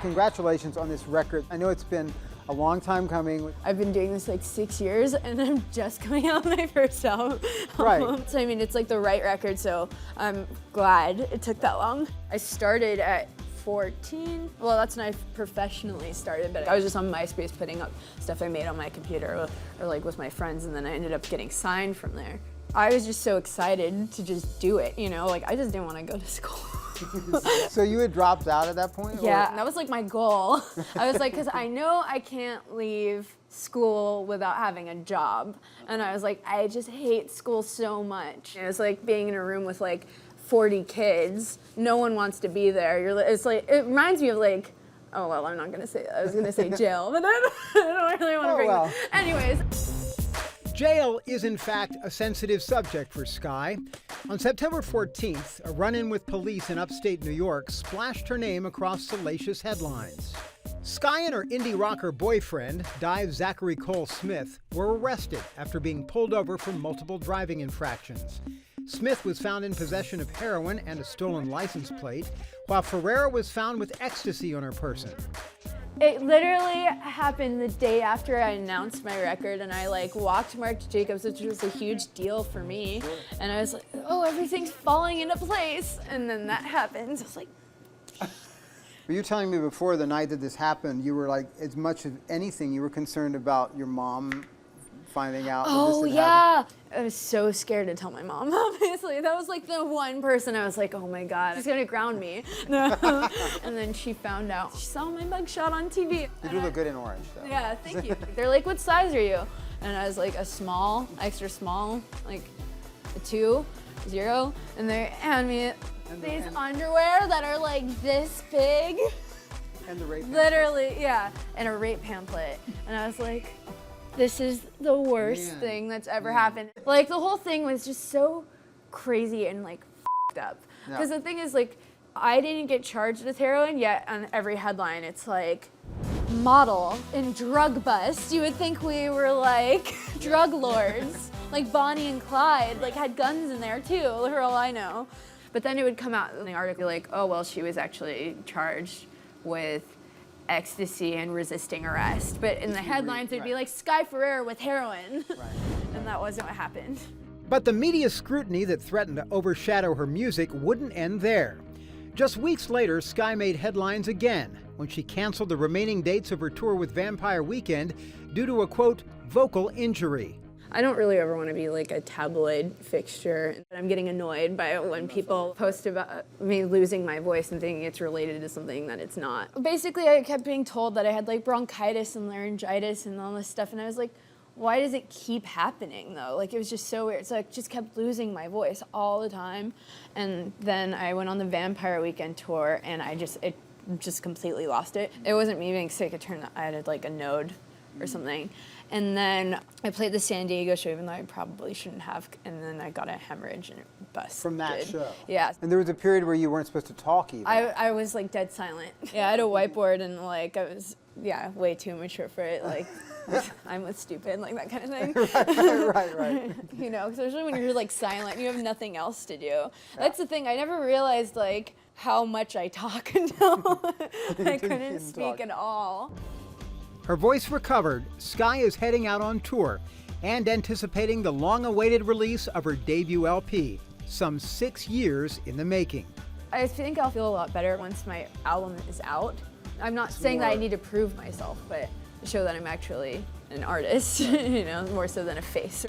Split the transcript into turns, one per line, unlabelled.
Congratulations on this record. I know it's been a long time coming.
I've been doing this like 6 years and I'm just coming out with my first album.
Right.
So I mean, it's like the right record, so I'm glad it took that long. I started at 14. Well, that's when I professionally started, but I was just on MySpace putting up stuff I made on my computer or like with my friends, and then I ended up getting signed from there. I was just so excited to just do it, you know, like I just didn't want to go to school.
So you had dropped out at that point?
Yeah, that was like my goal. I was like, because I know I can't leave school without having a job. And I was like, I just hate school so much. It was like being in a room with like 40 kids. No one wants to be there. It's like, it reminds me of like, oh, well, I'm not gonna say that. I was gonna say jail, but I don't really want to bring that. Anyways.
Jail is in fact a sensitive subject for Sky. On September 14th, a run-in with police in upstate New York splashed her name across salacious headlines. Sky and her indie rocker boyfriend, Dive Zachary Cole Smith, were arrested after being pulled over for multiple driving infractions. Smith was found in possession of heroin and a stolen license plate, while Ferreira was found with ecstasy on her person.
It literally happened the day after I announced my record, and I like walked Mark Jacobs, which was a huge deal for me. And I was like, oh, everything's falling into place. And then that happened. I was like,
Were you telling me before the night that this happened, you were like, as much as anything, you were concerned about your mom finding out that this had happened?
I was so scared to tell my mom, obviously. That was like the one person I was like, oh my God, she's gonna ground me. No. And then she found out. She saw my mugshot on TV.
You do look good in orange, though.
Yeah, thank you. They're like, what size are you? And I was like, a small, extra small, like a 2, 0. And they hand me these underwear that are like this big.
And the rape
Literally, yeah, and a rape pamphlet. And I was like, this is the worst thing that's ever happened. Like, the whole thing was just so crazy and like f***ed up. Because the thing is, like, I didn't get charged with heroin, yet on every headline it's like, model in drug bust. You would think we were like drug lords, like Bonnie and Clyde, like had guns in there too, for all I know. But then it would come out in the article like, oh, well, she was actually charged with ecstasy and resisting arrest. But in the headlines, it'd be like, Sky Ferreira with heroin. Right. And that wasn't what happened.
But the media scrutiny that threatened to overshadow her music wouldn't end there. Just weeks later, Sky made headlines again when she canceled the remaining dates of her tour with Vampire Weekend due to a, quote, vocal injury.
I don't really ever want to be like a tabloid fixture. I'm getting annoyed by when people post about me losing my voice and thinking it's related to something that it's not. Basically, I kept being told that I had like bronchitis and laryngitis and all this stuff, and I was like, why does it keep happening though? Like, it was just so weird. So I just kept losing my voice all the time. And then I went on the Vampire Weekend tour, and it just completely lost it. It wasn't me being sick. It turned out I had like a node or something. And then I played the San Diego show, even though I probably shouldn't have, and then I got a hemorrhage and it busted.
From that show?
Yeah.
And there was a period where you weren't supposed to talk even.
I was like dead silent. Yeah, I had a whiteboard, and like I was, way too mature for it. Like, I'm with stupid, like that kind of thing.
Right.
You know, especially when you're like silent, you have nothing else to do. Yeah. That's the thing, I never realized like how much I talk until I couldn't speak at all.
Her voice recovered, Sky is heading out on tour and anticipating the long-awaited release of her debut LP, some 6 years in the making.
I think I'll feel a lot better once my album is out. I'm not saying that I need to prove myself, but show that I'm actually an artist, you know, more so than a face.